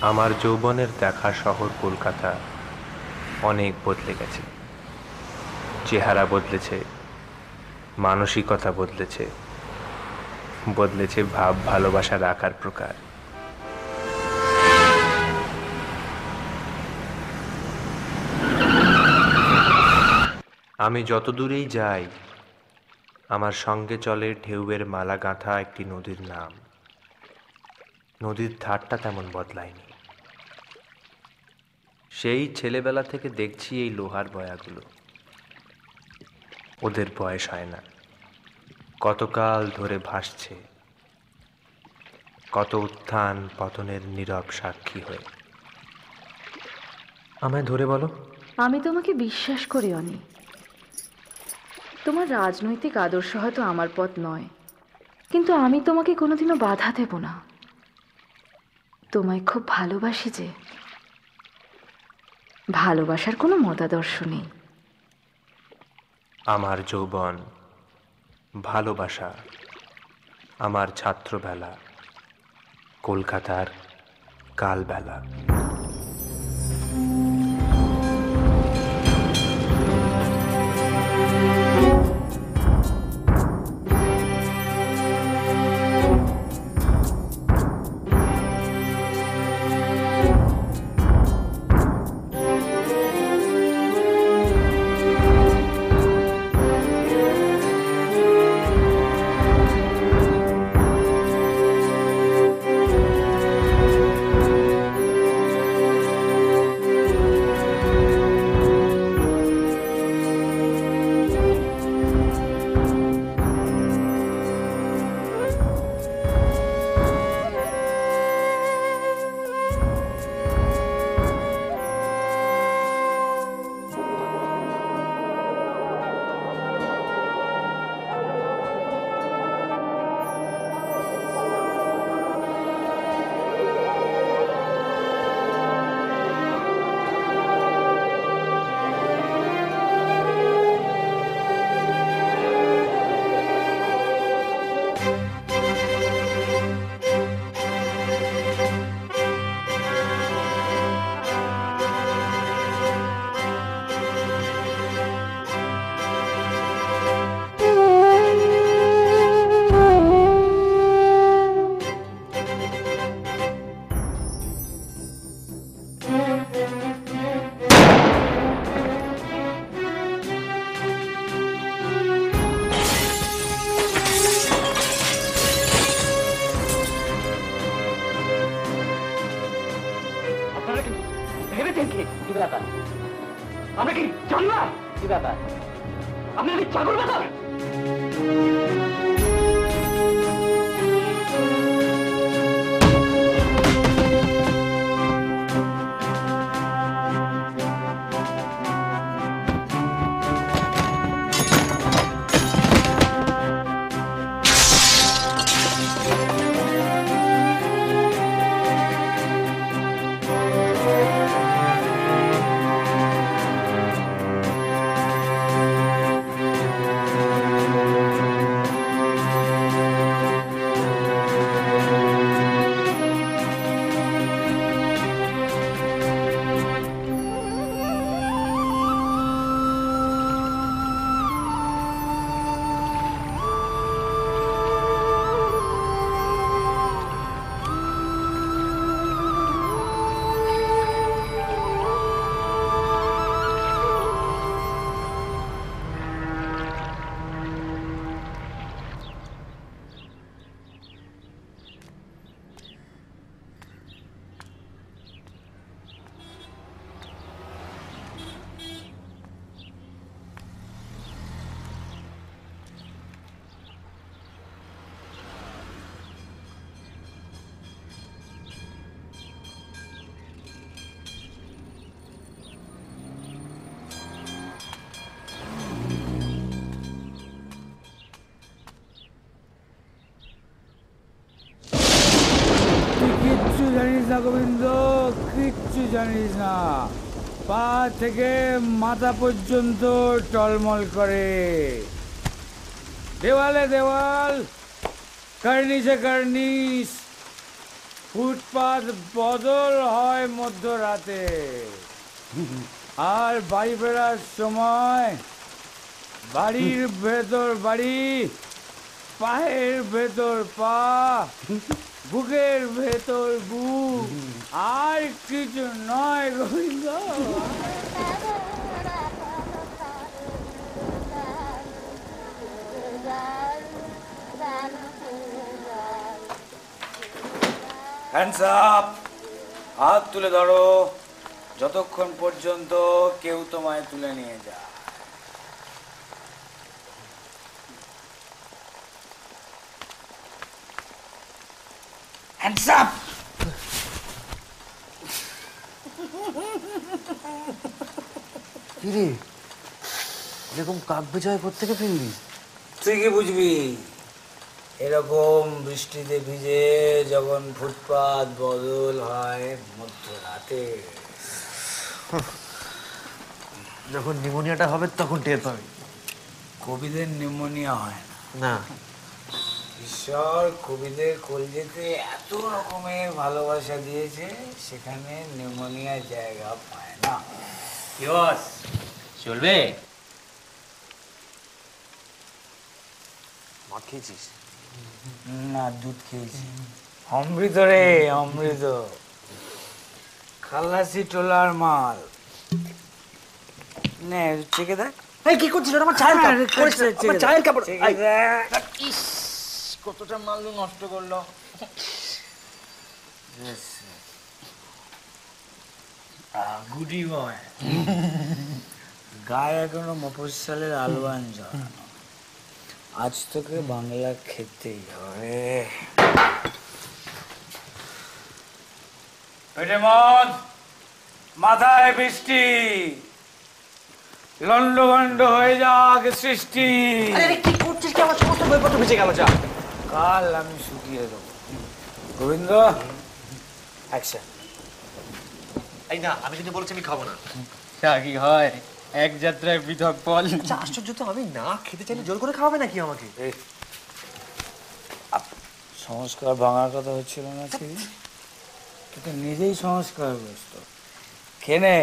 আমার যৌবনের দেখা শহর কলকাতা অনেক বদলে গেছে। চেহারা বদলেছে, মানসিকতা বদলেছে, বদলেছে ভাব ভালোবাসার আকার প্রকার। আমি যত দূরেই যাই, আমার সঙ্গে চলে ঢেউয়ের মালা গাঁথা একটি নদীর নাম। নদীর ধারটা তেমন বদলায়নি। সেই ছেলেবেলা থেকে দেখছি এই লোহার বয়াগুলো, ওদের বয়স হয় না, কতকাল ধরে ভাসছে, কত উত্থান পতনের নীরব সাক্ষী হয়ে। আমায় ধরে বলো। আমি তোমাকে বিশ্বাস করি অনি। তোমার রাজনৈতিক আদর্শ হয়তো আমার পথ নয়, কিন্তু আমি তোমাকে কোনোদিনও বাধা দেব না। তোমায় খুব ভালোবাসি যে, ভালোবাসার কোনো মতাদর্শ নেই। আমার যৌবন, ভালোবাসা, আমার ছাত্রবেলা, কলকাতার কালবেলা। আমরা কি জানলাম কি ব্যাপার? আপনার কি চাকর ব্যাপার? জানিস না গোবিন্দ, কিচ্ছু জানিস না। পা থেকে মাথা পর্যন্ত টলমল করে। দেওয়ালে দেওয়াল, কার্নিশে কার্নিশ, ফুটপাত বদল হয় মধ্যরাতে, আর বাড়ি ফেরার সময় বাড়ির ভেতর বাড়ি, পায়ের ভেতর পা, বুকের ভেতর বুক, আর কিছু নয় গোবিন্দ। হ্যান্ডস আপ, হাত তুলে ধরো যতক্ষণ পর্যন্ত কেউ তোমায় তুলে নিয়ে যায়। Hands up. কিরে এরকম কাক বিজয় কোত্থেকে ফিরলি? তুই কি বুঝবি, এরকম বৃষ্টিতে ভিজে যখন ফুটপাত বদল হয় মধ্যরাতে। যখন নিউমোনিয়াটা হবে তখন টের পাবি। কবিদের নিউমোনিয়া হয় না, ঈশ্বর কবিদের কলজেতে এত রকমের ভালোবাসা দিয়েছে, সেখানে নিউমোনিয়ার জায়গা পায় না। কি বস, চলবে? মদ খেয়েছিস? না, দুধ খেয়েছি। অমৃত রে অমৃত, খালাসি টোলার মাল। নে চেকে দেখ। এই কি করছিস? আমার চায়ের কাপ পড়েছে, আমার চায়ের কাপ। ইস, কতটা মাল নষ্ট করলো। গুডি বয়, গায়ে এখনো মফস্বলের আলবান জড়ানো। আজ তোকে বাংলা খেতেই হবে। পেটে মদ, মাথায় বৃষ্টি, লন্ডভন্ড হয়ে যাক সৃষ্টি। কি করছিস? কি আমার সমস্ত বইপত্র ভিজে গেল। যা, কাল আমি শুকিয়ে দেবো। গোবিন্দ, অ্যাকশন। এই না, আমি কিন্তু বলছি আমি খাবো না। কি হয়, এক যাত্রায় পৃথক ফল। আশ্চর্য তো, আমি না খেতে চাইলে জোর করে খাওয়াবে নাকি আমাকে? সংস্কার ভাঙার কথা হচ্ছিল না কি? তুই তো নিজেই সংস্কারগ্রস্ত। খেনে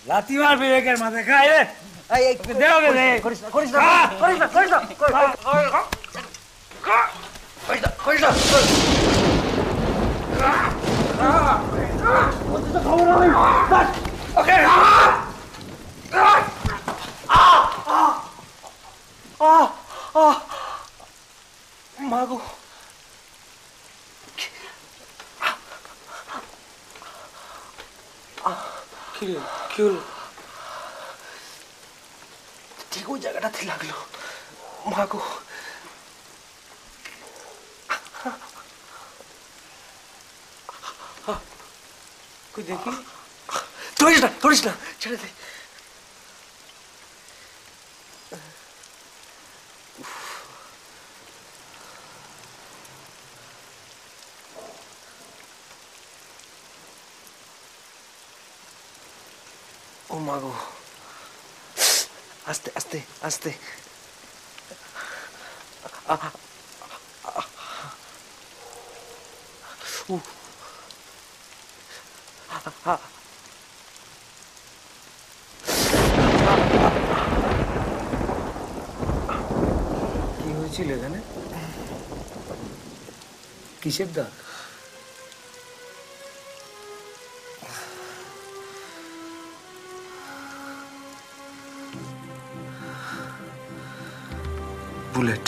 লাথি মার বিবেকের মাথায়, খাই রে। করিস না, করিস না, করিস না, করিস না, করিস না। ওকে, মাগো, কি হলো? ঠিক ওই জায়গাটাতে লাগলো। মাগো, কই দেখি। ধরিস না, ধরিস না, ছেড়ে দে। ও মাগো, আস্তে আস্তে আস্তে। কি হয়েছিল এখানে? কিসের দাগ? বুলেট।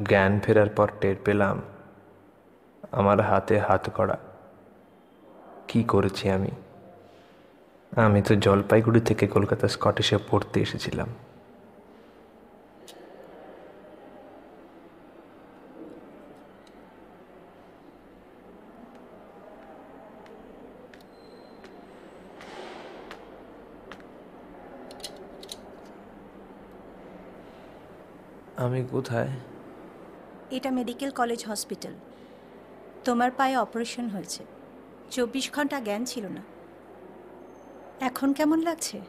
জ্ঞান ফেরার পর টের পেলাম আমার হাতে হাত করা। কি করেছি আমি? আমি তো জলপাইগুড়ি থেকে কলকাতা স্কটিশে পড়তে এসেছিলাম। আমি কোথায়? এটা মেডিকেল কলেজ হসপিটাল। তোমার পায়ে অপারেশন হয়েছে, 24 ঘন্টা জ্ঞান ছিল না। এখন কেমন লাগছে?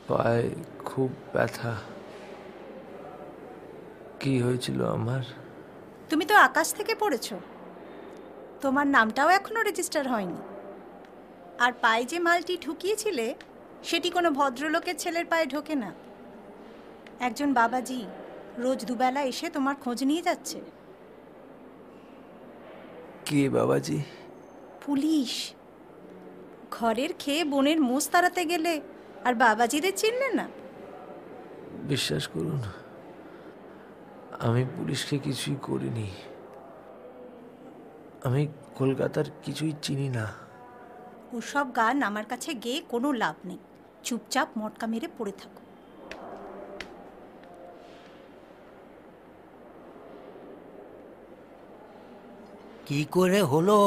পায়ে খুব ব্যথা। কি হয়েছিল আমার? তুমি তো আকাশ থেকে পড়েছ, তোমার নামটাও এখনো রেজিস্টার হয়নি। আর পায়ে যে মালটি ঢুকিয়েছিলে সেটি কোনো ভদ্রলোকের ছেলের পায়ে ঢোকে না। একজন বাবাজি রোজ দুবেলা এসে তোমার খোঁজ নিয়ে যাচ্ছে। কে বাবাজি? পুলিশ। ঘরের খেয়ে বোনের মোষ তাড়াতে গেলে আর বাবাজিদের চিনলে না? বিশ্বাস করুন, আমি পুলিশকে কিছুই করিনি। আমি কলকাতার কিছুই চিনি না। ওসব গান আমার কাছে গেয়ে কোনো লাভ নেই। চুপচাপ মটকা মেরে পড়ে থাকো। কি করে হলো?